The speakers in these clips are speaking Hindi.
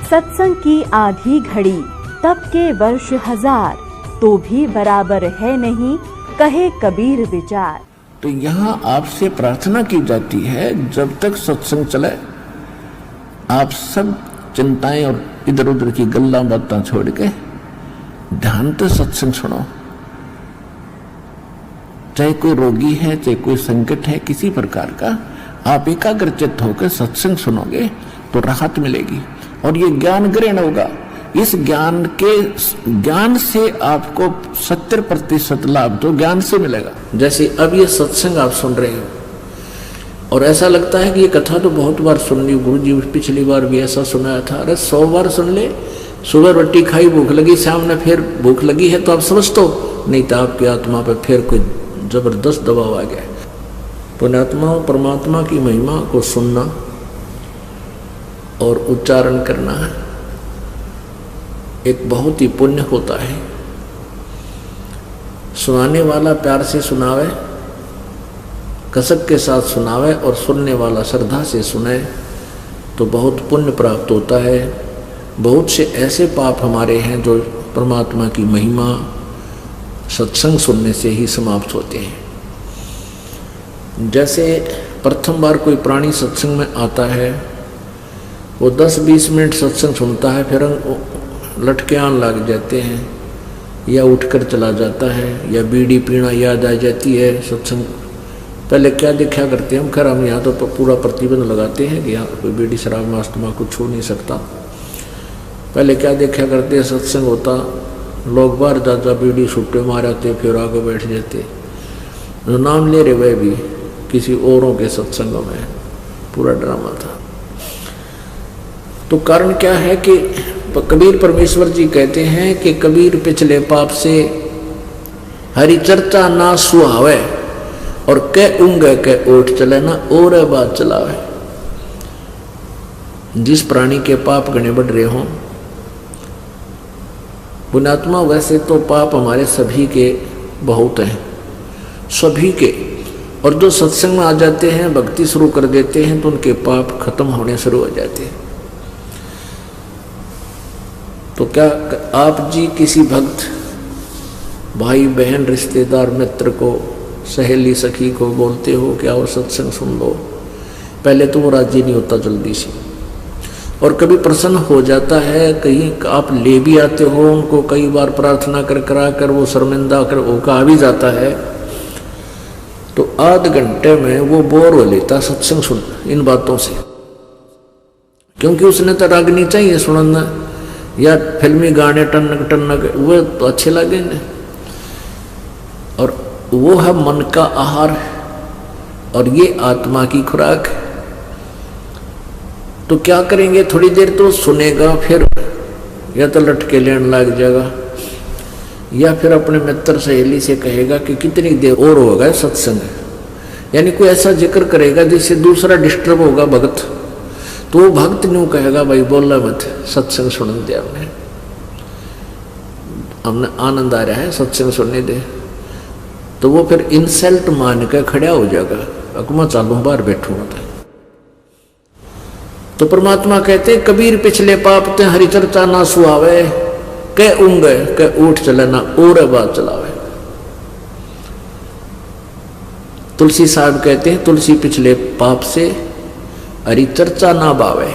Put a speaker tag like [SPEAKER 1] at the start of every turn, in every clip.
[SPEAKER 1] सत्संग की आधी घड़ी तप के वर्ष 1000 तो भी बराबर है नहीं, कहे कबीर विचार।
[SPEAKER 2] तो यहाँ आपसे प्रार्थना की जाती है, जब तक सत्संग चले आप सब चिंताएं और इधर उधर की गल्ला बातें छोड़ के ध्यान से सत्संग सुनो। चाहे कोई रोगी है, चाहे कोई संकट है किसी प्रकार का, आप एकाग्रचित्त होकर सत्संग सुनोगे तो राहत मिलेगी और ये ज्ञान ग्रहण होगा। इस ज्ञान से आपको 70% लाभ तो ज्ञान से मिलेगा। जैसे अब ये सत्संग आप सुन रहे हो और ऐसा लगता है कि ये कथा तो बहुत बार सुन ली, गुरु जी पिछली बार भी ऐसा सुनाया था। अरे 100 बार सुन ले। सुबह रोटी खाई, भूख लगी, शाम ने फिर भूख लगी है तो आप समझ तो नहीं था, आपकी आत्मा पर फिर कोई जबरदस्त दबाव आ गया। पुण्यात्मा परमात्मा की महिमा को सुनना और उच्चारण करना है, एक बहुत ही पुण्य होता है। सुनाने वाला प्यार से सुनावे, कसक के साथ सुनावे और सुनने वाला श्रद्धा से सुने तो बहुत पुण्य प्राप्त होता है। बहुत से ऐसे पाप हमारे हैं जो परमात्मा की महिमा सत्संग सुनने से ही समाप्त होते हैं। जैसे प्रथम बार कोई प्राणी सत्संग में आता है, वो 10-20 मिनट सत्संग सुनता है, फिर लटके आन लग जाते हैं या उठकर चला जाता है या बीड़ी पीना याद आ जाती है। सत्संग पहले क्या देखा करते हैं हम, खैर हम यहाँ तो पूरा प्रतिबंध लगाते हैं कि यहाँ कोई बीड़ी शराब मांस तंबाकू छू नहीं सकता। पहले क्या देखा करते हैं, सत्संग होता, लोग बाहर जा बीड़ी छुट्टे मारते, फिर आगे बैठ जाते। जो नाम ले रहे वह भी किसी औरों के सत्संगों में पूरा ड्रामा था। तो कारण क्या है कि कबीर परमेश्वर जी कहते हैं कि कबीर पिछले पाप से हरि चर्चा ना सुहावे और कह ऊँगे कह ओठ चले ना और बात चलावे। जिस प्राणी के पाप गणे बढ़ रहे हों, पुण्यात्मा वैसे तो पाप हमारे सभी के बहुत हैं, सभी के, और जो सत्संग में आ जाते हैं, भक्ति शुरू कर देते हैं तो उनके पाप खत्म होने शुरू हो जाते हैं। तो क्या आप जी किसी भक्त भाई बहन रिश्तेदार मित्र को, सहेली सखी को बोलते हो कि आओ सत्संग सुन लो? पहले तो वो राजी नहीं होता जल्दी से, और कभी प्रसन्न हो जाता है, कहीं आप ले भी आते हो उनको, कई बार प्रार्थना कर करा कर वो शर्मिंदा कर वो कहा भी जाता है, तो आध घंटे में वो बोर हो लेता सत्संग सुन इन बातों से, क्योंकि उसने तो रागनी चाहिए सुनना या फिल्मी गाने टनक टनक वो तो अच्छे लगेंगे, और वो है मन का आहार और ये आत्मा की खुराक। तो क्या करेंगे, थोड़ी देर तो सुनेगा, फिर या तो लटके लेने लग जाएगा या फिर अपने मित्र सहेली से कहेगा कि कितनी देर और होगा सत्संग, यानी कोई ऐसा जिक्र करेगा जिससे दूसरा डिस्टर्ब होगा भक्त, तो वो भक्त न्यू कहेगा भाई बोला मत, सत्संग सुन दे, हमने आनंद आ रहा है सत्संग सुनने दे। तो वो फिर इंसल्ट मान कर खड़ा हो जाएगा, अकमा चालू बाहर बैठूंगा। तो परमात्मा कहते हैं कबीर पिछले पाप ते हरि चर्चा ना सुहावे, कह ऊँगे कह उठ चले ना और बात चलावे। तुलसी साहब कहते हैं तुलसी पिछले पाप से हरि चर्चा ना बावे,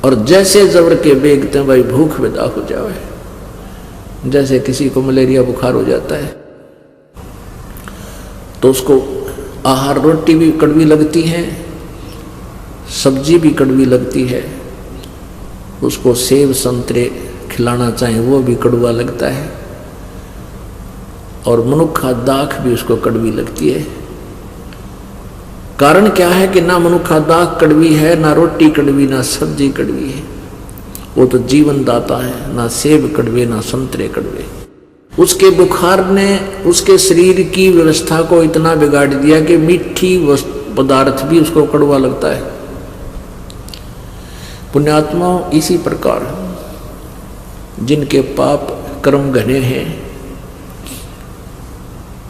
[SPEAKER 2] और जैसे जबर के बेगते भाई भूख विदा हो जावे। जैसे किसी को मलेरिया बुखार हो जाता है तो उसको आहार रोटी भी कड़वी लगती है, सब्जी भी कड़वी लगती है, उसको सेब संतरे खिलाना चाहे वो भी कड़वा लगता है, और मनुखा दाख भी उसको कड़वी लगती है। कारण क्या है कि ना मनुखा दाख कड़वी है, ना रोटी कड़वी, ना सब्जी कड़वी है, वो तो जीवन दाता है। ना सेब कड़वे ना संतरे कड़वे। उसके बुखार ने उसके शरीर की व्यवस्था को इतना बिगाड़ दिया कि मीठी पदार्थ भी उसको कड़वा लगता है। पुण्यात्मा इसी प्रकार जिनके पाप कर्म घने हैं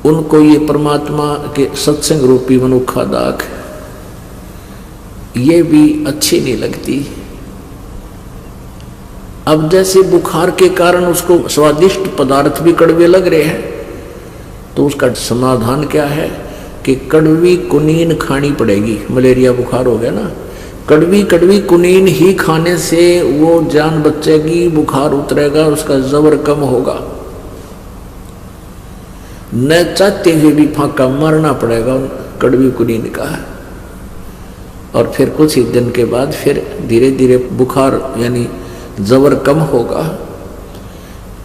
[SPEAKER 2] उनको ये परमात्मा के सत्संग रूपी मनुखा दाख ये भी अच्छी नहीं लगती। अब जैसे बुखार के कारण उसको स्वादिष्ट पदार्थ भी कड़वे लग रहे हैं, तो उसका समाधान क्या है कि कड़वी कुनीन खानी पड़ेगी। मलेरिया बुखार हो गया ना, कड़वी कड़वी कुनीन ही खाने से वो जान बचेगी, बुखार उतरेगा, उसका जबर कम होगा। न चाहते हुए भी फांका मारना पड़ेगा कड़वी कुनीन का। और फिर कुछ ही दिन के बाद फिर धीरे धीरे बुखार यानी जबर कम होगा,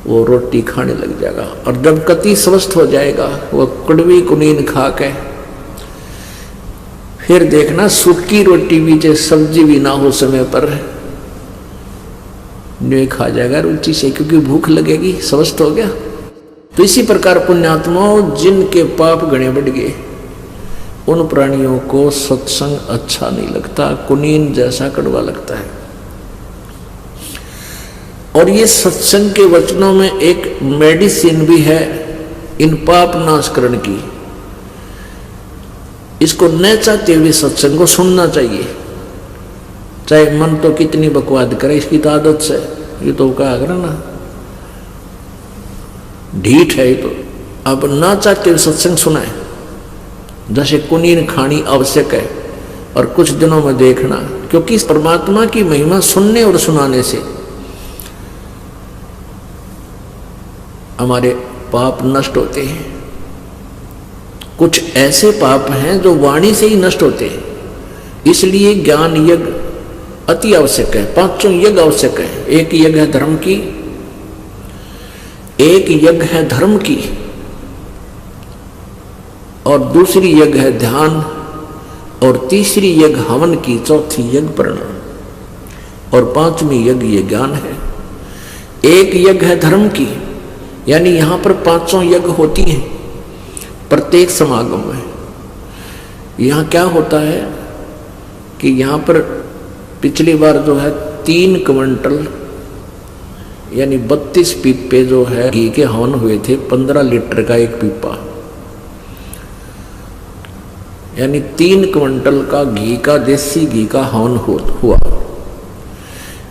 [SPEAKER 2] वो रोटी खाने लग जाएगा। और जब कति स्वस्थ हो जाएगा वो कड़वी कुनीन खा के, फिर देखना सूखी रोटी भी चाहे सब्जी भी ना हो समय पर नहीं खा जाएगा रुचि से, क्योंकि भूख लगेगी, स्वस्थ हो गया। तो इसी प्रकार पुण्यात्माओं, जिनके पाप गणे बढ़ गए उन प्राणियों को सत्संग अच्छा नहीं लगता, कुनीन जैसा कड़वा लगता है। और ये सत्संग के वचनों में एक मेडिसिन भी है इन पाप नाशकरण की। इसको न चाहते हुए सत्संग को सुनना चाहिए, चाहे मन तो कितनी बकवाद करे, इसकी तो आदत से, ये तो कहा करा ना ढीठ है ये तो। अब ना चाहते हुए सत्संग सुनाए, जैसे कुनीन खानी आवश्यक है, और कुछ दिनों में देखना, क्योंकि इस परमात्मा की महिमा सुनने और सुनाने से हमारे पाप नष्ट होते हैं। कुछ ऐसे पाप हैं जो वाणी से ही नष्ट होते हैं, इसलिए ज्ञान यज्ञ अति आवश्यक है। पांचों यज्ञ आवश्यक है। एक यज्ञ है धर्म की, एक यज्ञ है धर्म की, और दूसरी यज्ञ है ध्यान, और तीसरी यज्ञ हवन की, चौथी यज्ञ प्रणाम, और पांचवी यज्ञ ये ज्ञान है। एक यज्ञ है धर्म की, यानी यहां पर पांचों यज्ञ होती हैं प्रत्येक समागम में। यहां क्या होता है कि यहां पर पिछली बार जो है 3 क्विंटल यानी 32 पीपे जो है घी के हवन हुए थे, 15 लीटर का एक पीपा, यानी 3 क्विंटल का घी का, देसी घी का हवन हुआ।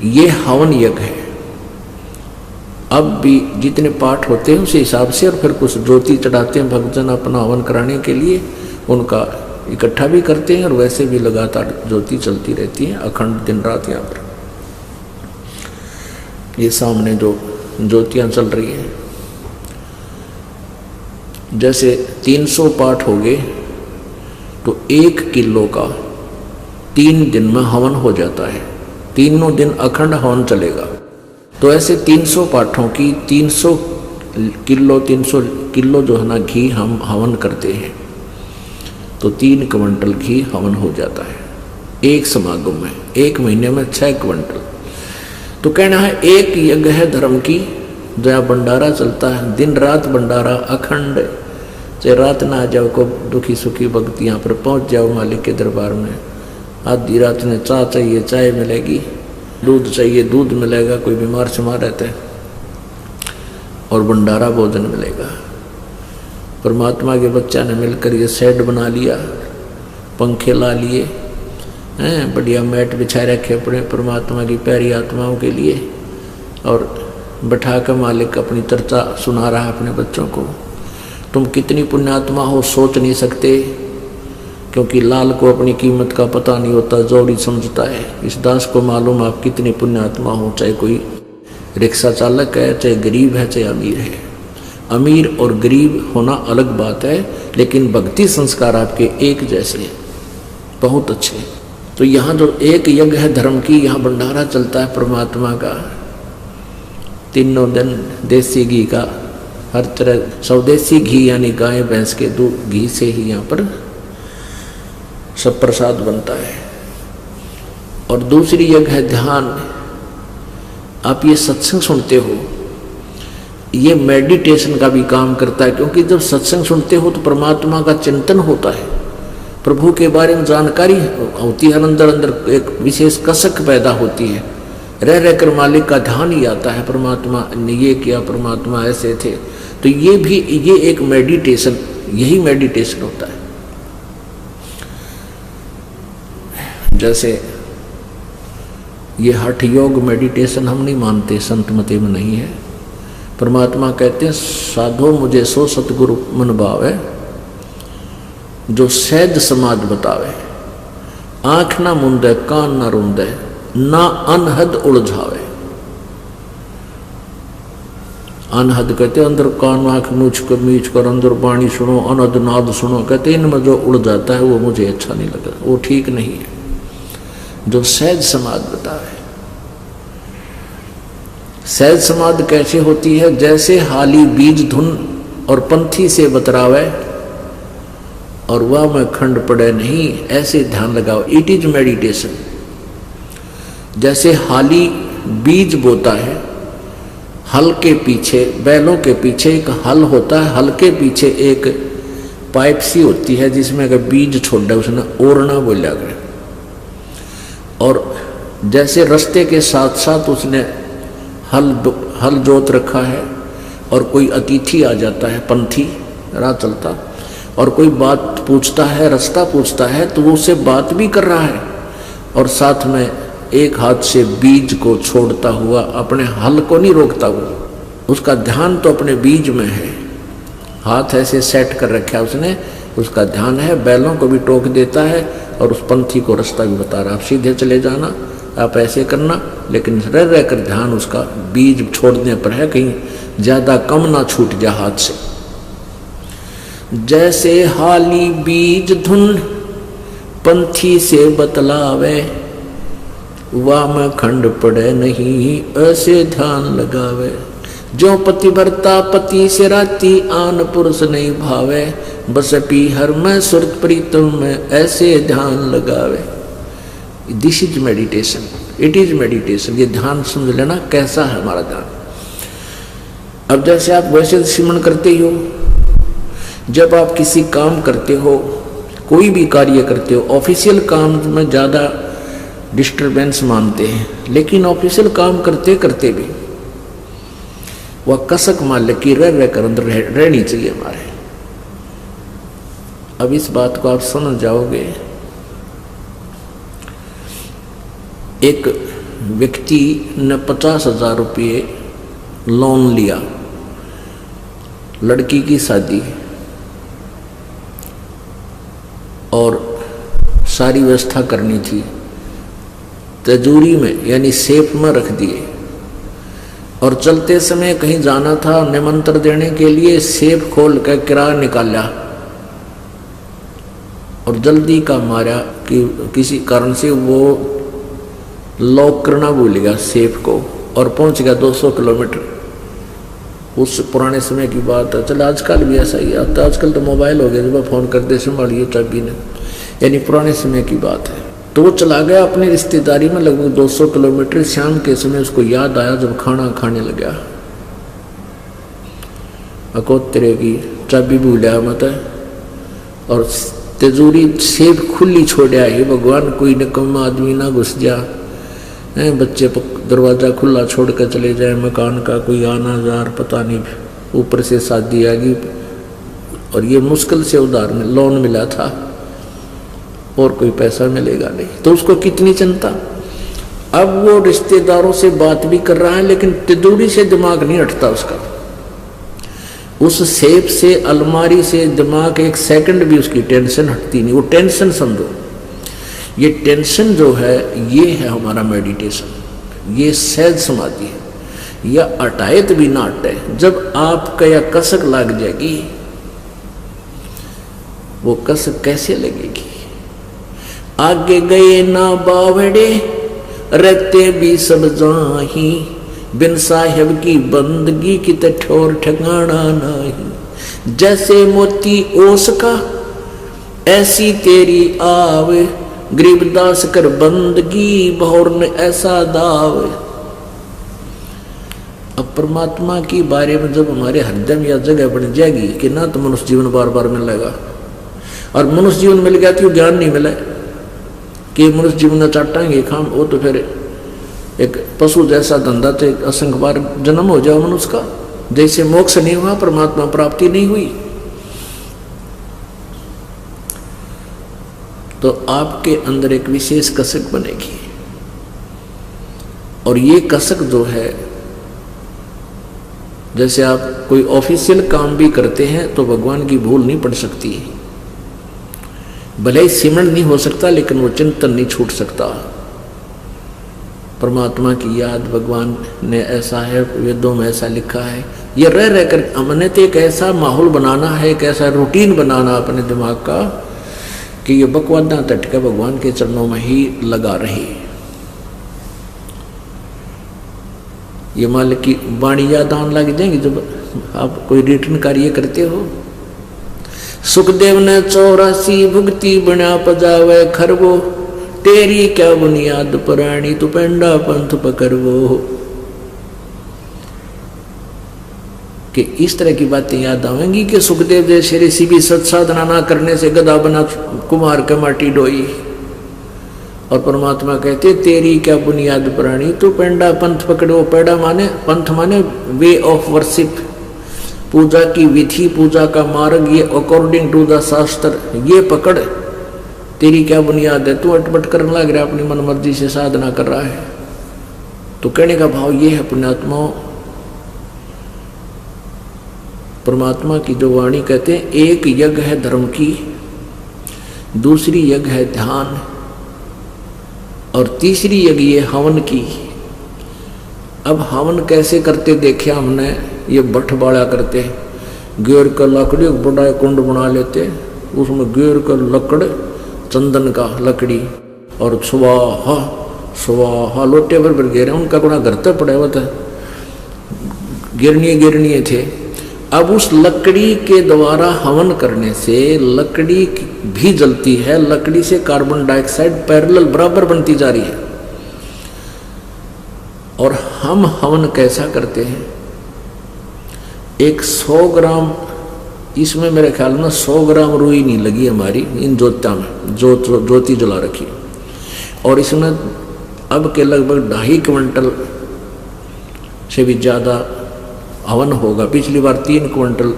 [SPEAKER 2] ये हवन यज्ञ है। अब भी जितने पाठ होते हैं उसी हिसाब से, और फिर कुछ ज्योति चढ़ाते हैं भक्तजन अपना हवन कराने के लिए, उनका इकट्ठा भी करते हैं, और वैसे भी लगातार ज्योति चलती रहती है अखंड दिन रात। यहाँ पर ये सामने जो ज्योतियाँ चल रही हैं, जैसे 300 पाठ हो गए तो 1 किलो का 3 दिन में हवन हो जाता है। तीनों दिन अखंड हवन चलेगा। तो ऐसे 300 पाठों की 300 किलो जो है ना घी हम हवन करते हैं, तो 3 क्विंटल घी हवन हो जाता है एक समागम में। 1 महीने में 6 क्विंटल। तो कहना है एक यज्ञ है धर्म की, जहाँ भंडारा चलता है, दिन रात भंडारा अखंड, चाहे रात ना आ जाओ को दुखी सुखी भक्त यहाँ पर पहुँच जाओ मालिक के दरबार में। आधी रात में चाय चाहिए चाय मिलेगी, दूध चाहिए दूध मिलेगा, कोई बीमार शिमार रहता है, और भंडारा भोजन मिलेगा। परमात्मा के बच्चा ने मिलकर ये सेट बना लिया, पंखे ला लिए हैं, बढ़िया मैट बिछाए रखे अपने परमात्मा की प्यारी आत्माओं के लिए, और बैठा कर मालिक अपनी चर्चा सुना रहा है अपने बच्चों को। तुम कितनी पुण्यात्मा हो सोच नहीं सकते, क्योंकि लाल को अपनी कीमत का पता नहीं होता, जोड़ी समझता है। इस दास को मालूम आप कितनी पुण्यात्मा हो, चाहे कोई रिक्शा चालक है, चाहे गरीब है, चाहे अमीर है। अमीर और गरीब होना अलग बात है, लेकिन भक्ति संस्कार आपके एक जैसे हैं, बहुत अच्छे। तो यहाँ जो एक यज्ञ है धर्म की, यहाँ भंडारा चलता है परमात्मा का, तीनों दिन देसी घी का, हर तरह स्वदेशी घी यानी गाय भैंस के दूध घी से ही यहाँ पर सब प्रसाद बनता है। और दूसरी यज्ञ है ध्यान। आप ये सत्संग सुनते हो, ये मेडिटेशन का भी काम करता है, क्योंकि जब सत्संग सुनते हो तो परमात्मा का चिंतन होता है, प्रभु के बारे में जानकारी होती है, अंदर अंदर एक विशेष कसक पैदा होती है, रह रहकर मालिक का ध्यान ही आता है, परमात्मा ने ये किया, परमात्मा ऐसे थे। तो ये भी ये एक मेडिटेशन, यही मेडिटेशन होता है। जैसे ये हठ योग मेडिटेशन हम नहीं मानते, संत मते में नहीं है। परमात्मा कहते हैं साधो मुझे सो सतगुरु मन भावे, जो सहज समाज बतावे, आंख ना मुंदे कान ना रुंदे, ना अनहद उलझावे। अनहद कहते अंदर कान आंख मीच कर अंदर वाणी सुनो, अनहद नाद सुनो, कहते इनमें जो उड़ जाता है वो मुझे अच्छा नहीं लगता, वो ठीक नहीं है। जो सहज समाज बतावे। सहज समाज कैसे होती है? जैसे हाली बीज धुन और पंथी से बतरावे, और वह में खंड पड़े नहीं, ऐसे ध्यान लगाओ। It is meditation. जैसे हाली बीज बोता है, हल के पीछे, बैलों के पीछे एक हल होता है, हल के पीछे एक पाइप सी होती है जिसमें अगर बीज छोड़ दे उसने ओरना बोला गया। और जैसे रास्ते के साथ साथ उसने हल जोत रखा है, और कोई अतिथि आ जाता है, पंथी राह चलता, और कोई बात पूछता है, रास्ता पूछता है, तो वो उससे बात भी कर रहा है और साथ में एक हाथ से बीज को छोड़ता हुआ अपने हल को नहीं रोकता। वो उसका ध्यान तो अपने बीज में है, हाथ ऐसे सेट कर रखा है उसने, उसका ध्यान है, बैलों को भी टोक देता है और उस पंथी को रास्ता भी बता रहा है, आप सीधे चले जाना, आप ऐसे करना, लेकिन रह कर ध्यान उसका बीज छोड़ने पर है, कहीं ज्यादा कम ना छूट जाए हाथ से। जैसे हाली बीज धुन पंथी से बतलावे, वाम खंड पड़े नहीं, ऐसे ध्यान लगावे। जो पतिव्रता पति से राती, आन पुरुष नहीं भावे, बस पी हर में सुरत प्रीतम में, ऐसे ध्यान लगावे। This is meditation, it is meditation. ये ध्यान समझ लेना कैसा है हमारा ध्यान। अब जैसे आप वैसे सिमरन करते ही हो, जब आप किसी काम करते हो, कोई भी कार्य करते हो, ऑफिशियल काम में ज़्यादा डिस्टरबेंस मानते हैं, लेकिन ऑफिशियल काम करते करते भी वह कसक मालिक की रह कर अंदर रहनी चाहिए हमारे। अब इस बात को आप समझ जाओगे। एक व्यक्ति ने 50,000 रुपये लोन लिया, लड़की की शादी, और सारी व्यवस्था करनी थी, तिजोरी में यानी सेफ में रख दिए, और चलते समय कहीं जाना था निमंत्रण देने के लिए, सेफ खोल कर किराया निकाला, और जल्दी का मारा कि किसी कारण से वो लॉक करना भूल गया सेफ को, और पहुंच गया 200 किलोमीटर। उस पुराने समय की बात है, चल आजकल भी ऐसा ही आता, आजकल तो मोबाइल हो गया, जब फोन कर दे संभालिए चाबी ने, यानी पुराने समय की बात है। तो वो चला गया अपनी रिश्तेदारी में लगभग 200 किलोमीटर। शाम के समय उसको याद आया जब खाना खाने लगा, अकोत्तरे की चाबी भूलिया मत, और तिजोरी सेफ खुली छोड़ा है। भगवान कोई निकम्मा आदमी ना घुस जा, बच्चे दरवाजा खुला छोड़ कर चले जाए, मकान का कोई आना जार पता नहीं, ऊपर से शादी आ गई, और ये मुश्किल से उधार में लोन मिला था और कोई पैसा मिलेगा नहीं, तो उसको कितनी चिंता। अब वो रिश्तेदारों से बात भी कर रहा है, लेकिन तिजोरी से दिमाग नहीं हटता उसका, उस सेफ से, अलमारी से दिमाग एक सेकंड भी उसकी टेंशन हटती नहीं। वो टेंशन समझो, ये टेंशन जो है ये है हमारा मेडिटेशन, ये सहज समाधि है। यह अटायत भी ना हटे, जब आपका यह कसक लग जाएगी, वो कसक कैसे लगेगी? आगे गए ना बावड़े, रहते भी सब जाही, बिन साहिब की बंदगी की तो ठोर ठिकाना नहीं। जैसे मोती ओस का ऐसी तेरी आव, गरीबदास कर बंदगी बहुर ने ऐसा दाव। अब परमात्मा की बारे में जब हमारे हृदय में यह जगह बन जाएगी कि ना तो मनुष्य जीवन बार बार मिलेगा, और मनुष्य जीवन मिल गया तो ज्ञान नहीं मिले कि मनुष्य जीवन चाटाएंगे खाम, वो तो फिर एक पशु जैसा धंधा थे, असंख्य बार जन्म हो जाए मनुष्य का, जैसे मोक्ष नहीं हुआ, परमात्मा प्राप्ति नहीं हुई। तो आपके अंदर एक विशेष कसक बनेगी। और ये कसक जो है, जैसे आप कोई ऑफिशियल काम भी करते हैं तो भगवान की भूल नहीं पड़ सकती। भले ही सिमरण नहीं हो सकता, लेकिन वो चिंतन नहीं छूट सकता। परमात्मा की याद भगवान ने, ऐसा है वेदों में ऐसा लिखा है। ये रह रहकर हमने तो एक ऐसा माहौल बनाना है, एक ऐसा रूटीन बनाना अपने दिमाग का कि ये बकवादा तटके भगवान के चरणों में ही लगा रहे। ये मान की वाणी याद आने लग जाएंगी जब आप कोई रिटर्न कार्य करते हो। सुखदेव ने 84 भुगती बना पजावे खरवो, तेरी क्या बुनियाद पुरानी तू पेंडा पंथ पकड़वो। कि इस तरह की बातें याद आवेंगी कि सुखदेव जैसे ऋषि भी सत साधना ना करने से गधा बना कुमार के माटी डोई, और परमात्मा कहते तेरी क्या बुनियाद पुरानी तू पेंडा पंथ पकड़ो। पेड़ा माने पंथ माने वे ऑफ वर्शिप, पूजा की विधि, पूजा का मार्ग, ये अकॉर्डिंग टू द शास्त्र, ये पकड़। तेरी क्या बुनियाद है, तू अटपट करने लग रहा है, अपनी मन मर्जी से साधना कर रहा है। तो कहने का भाव ये है पुण्यात्माओं, परमात्मा की जो वाणी कहते हैं, एक यज्ञ है धर्म की, दूसरी यज्ञ है ध्यान, और तीसरी यज्ञ ये हवन की। अब हवन कैसे करते देखे हमने, ये भट्ट बाड़ा करते, गेर का लकड़ी बड़ा कुंड बना लेते, उसमें गेर का लकड़ चंदन का लकड़ी और स्वाहा स्वाहा लोटे पर गेरे, उनका गुणा घर तक पड़ा हुआ था, गिरनिये थे। अब उस लकड़ी के द्वारा हवन करने से लकड़ी भी जलती है, लकड़ी से कार्बन डाइऑक्साइड पैरेलल बराबर बनती जा रही है। और हम हवन कैसा करते हैं, एक 100 ग्राम, इसमें मेरे ख्याल में 100 ग्राम रुई नहीं लगी हमारी इन ज्योतिया में, ज्योति जला रखी, और इसमें अब के लगभग 2.5 क्विंटल से भी ज़्यादा हवन होगा। पिछली बार 3 क्विंटल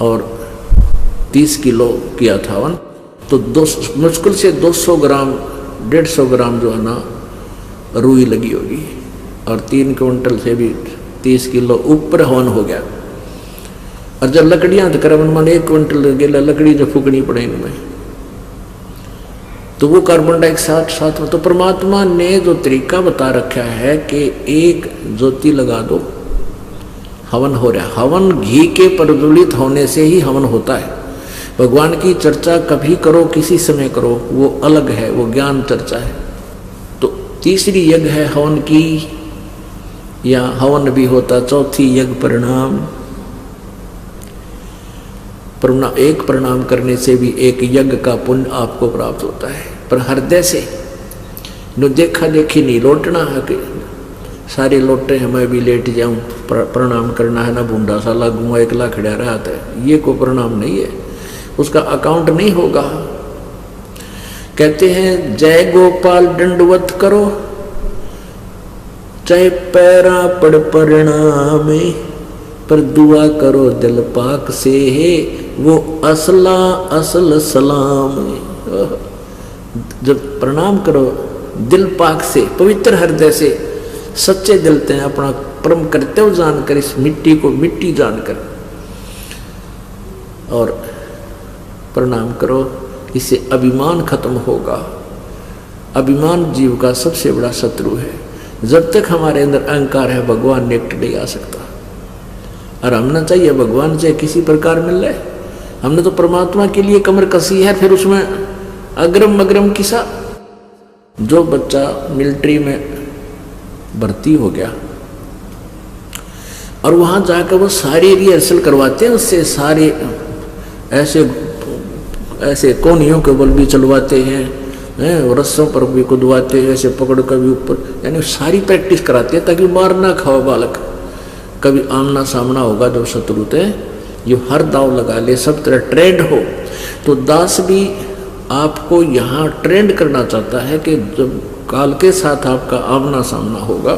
[SPEAKER 2] और 30 किलो किया था हवन, तो मुश्किल से 200 ग्राम 150 ग्राम जो है ना रुई लगी होगी, और 3 क्विंटल से भी 30 किलो ऊपर हवन हो गया। और जब लकड़ियां तो करवन मान 1 क्विंटल गेला लकड़ी जो फूकनी पड़े इनमें, तो वो कार्बन डाइऑक्साइड साथ में। तो परमात्मा ने जो तरीका बता रखा है कि एक ज्योति लगा दो, हवन हो रहा है। हवन घी के प्रज्वलित होने से ही हवन होता है। भगवान की चर्चा कभी करो, किसी समय करो, वो अलग है, वो ज्ञान चर्चा है। तो तीसरी यज्ञ है हवन की, या हवन भी होता। चौथी यज्ञ प्रणाम। एक प्रणाम करने से भी एक यज्ञ का पुण्य आपको प्राप्त होता है, पर हृदय से जो देखा देखी नहीं लौटना है कि सारे लौटे हैं मैं भी लेट जाऊं, प्रणाम करना है ना, बूंदा सा लगूंगा एकला खड़ा रहा था, ये को प्रणाम नहीं है, उसका अकाउंट नहीं होगा। कहते हैं जय गोपाल दंडवत करो, चाहे पैरा पड़ प्रणाम, पर दुआ करो दिल पाक से, वो असला असल सलाम। जब प्रणाम करो दिल पाक से, पवित्र हृदय से, सच्चे दिल से, अपना परम कर्तव्य जानकर, इस मिट्टी को मिट्टी जानकर, और प्रणाम करो, इससे अभिमान खत्म होगा। अभिमान जीव का सबसे बड़ा शत्रु है। जब तक हमारे अंदर अहंकार है, भगवान निकट नहीं आ सकता। और हमने चाहिए भगवान से किसी प्रकार मिल रहे, हमने तो परमात्मा के लिए कमर कसी है, फिर उसमें अग्रम अग्रम किसा। जो बच्चा मिलिट्री में भर्ती हो गया और वहां जाकर वो सारी रिहर्सल करवाते हैं, उससे सारे ऐसे कोनियों के बल भी चलवाते हैं, रस्सों पर भी कुदवाते हैं, ऐसे पकड़ कर भी ऊपर, यानी सारी प्रैक्टिस कराते हैं ताकि मार ना खाओ बालक। कभी आमना सामना होगा जो शत्रु थे, जो हर दाव लगा ले, सब तरह ट्रेंड हो। तो दास भी आपको यहाँ ट्रेंड करना चाहता है कि जब काल के साथ आपका आमना सामना होगा,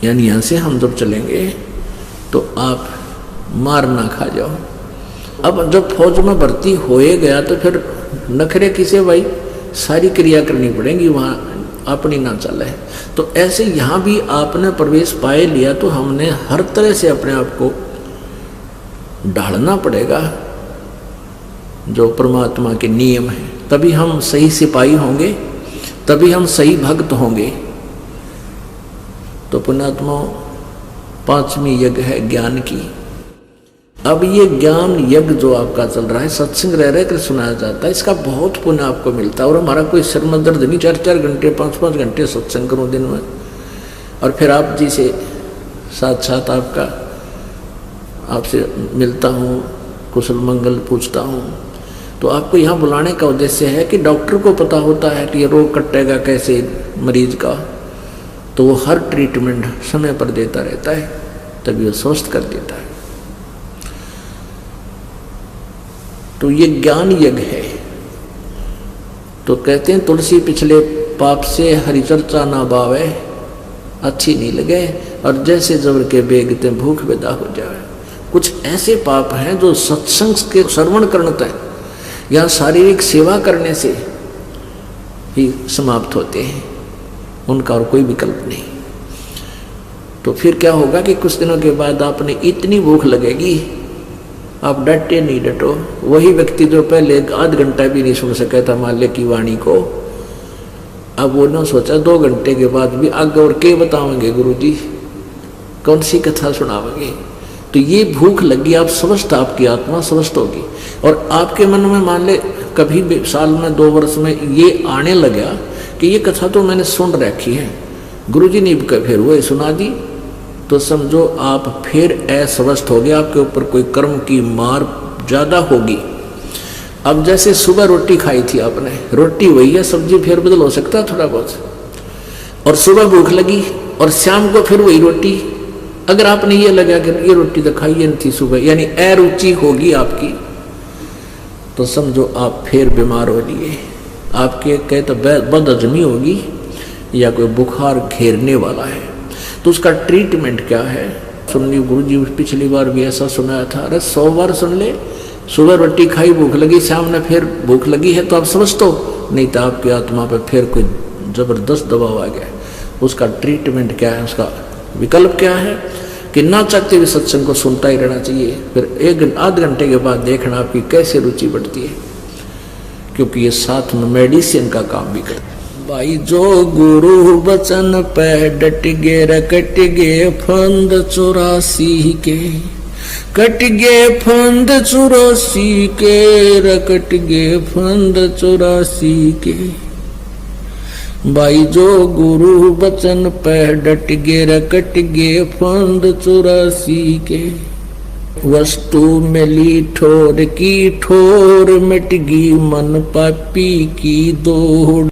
[SPEAKER 2] यानी यहाँ से हम जब चलेंगे तो आप मार ना खा जाओ। अब जब फौज में भर्ती होए गया तो फिर नखरे किसे भाई, सारी क्रिया करनी पड़ेगी। वहाँ अपनी ना चले। तो ऐसे यहाँ भी आपने प्रवेश पाए लिया तो हमने हर तरह से अपने आप को ढालना पड़ेगा जो परमात्मा के नियम है, तभी हम सही सिपाही होंगे, तभी हम सही भक्त होंगे। तो पुण्यात्मा, 5वीं यज्ञ है ज्ञान की। अब ये ज्ञान यज्ञ जो आपका चल रहा है, सत्संग रह रह कर सुनाया जाता है, इसका बहुत पुण्य आपको मिलता है। और हमारा कोई सिर में दर्द नहीं, 4-4 घंटे 5-5 घंटे सत्संग करूँ दिन में, और फिर आप जी से साथ आपसे मिलता हूँ, कुशल मंगल पूछता हूँ। तो आपको यहाँ बुलाने का उद्देश्य है कि डॉक्टर को पता होता है कि ये रोग कटेगा कैसे मरीज का, तो वो हर ट्रीटमेंट समय पर देता रहता है, तभी वो स्वस्थ कर देता है। तो ये ज्ञान यज्ञ है। तो कहते हैं तुलसी पिछले पाप से हरि चर्चा ना बावे, अच्छी नहीं लगे, और जैसे जबर के बेगते भूख विदा हो जाए। कुछ ऐसे पाप हैं जो सत्संग के श्रवण करते हैं या शारीरिक सेवा करने से ही समाप्त होते हैं, उनका और कोई विकल्प नहीं। तो फिर क्या होगा कि कुछ दिनों के बाद आपने इतनी भूख लगेगी, आप डटे नहीं डटो। वही व्यक्ति जो पहले आध घंटा भी नहीं सुन सका था माल्य की वाणी को, अब वो ना सोचा 2 घंटे के बाद भी आगे और क्या बताओगे गुरुजी, कौन सी कथा सुनाओगे। तो ये भूख लगी, आप स्वस्थ, आपकी आत्मा स्वस्थ होगी। और आपके मन में मान ले कभी भी साल में 2 वर्ष में ये आने लगा कि ये कथा तो मैंने सुन रखी है, गुरुजी ने फिर वही सुना दी, तो समझो आप फिर अस्वस्थ हो गए, आपके ऊपर कोई कर्म की मार ज़्यादा होगी। अब जैसे सुबह रोटी खाई थी आपने, रोटी वही है, सब्जी फिर बदल हो सकता है थोड़ा बहुत, और सुबह भूख लगी और शाम को फिर वही रोटी। अगर आपने ये लगा कि ये रोटी तो खाई नहीं थी सुबह, यानी अरुचि होगी आपकी, तो समझो आप फिर बीमार हो लिए, आपके कहे तो बदहजमी होगी या कोई बुखार घेरने वाला है। तो उसका ट्रीटमेंट क्या है सुन ली। गुरुजी पिछली बार भी ऐसा सुनाया था, अरे 100 बार सुन ले, सुबह रोटी खाई भूख लगी, शाम में फिर भूख लगी है तो आप समझ तो नहीं, तो आपकी आत्मा पर फिर कोई जबरदस्त दबाव आ गया। उसका ट्रीटमेंट क्या है, उसका विकल्प क्या है कि ना चाहते हुए सत्संग को सुनता ही रहना चाहिए। फिर 1-8 घंटे के बाद देखना आपकी कैसे रुचि बढ़ती है, क्योंकि ये साथ में मेडिसिन का काम भी करता है। भाई जो गुरु बचन पे डट गे रकट गे फंद 84 के, कट गे फंद 84 के, रकट गे फंद 84 के। भाई जो गुरु बचन पे डट गे रकट गे फंद 84 के। वस्तु मिली ठोर की ठोर, मिट गई मन पापी की दौड़।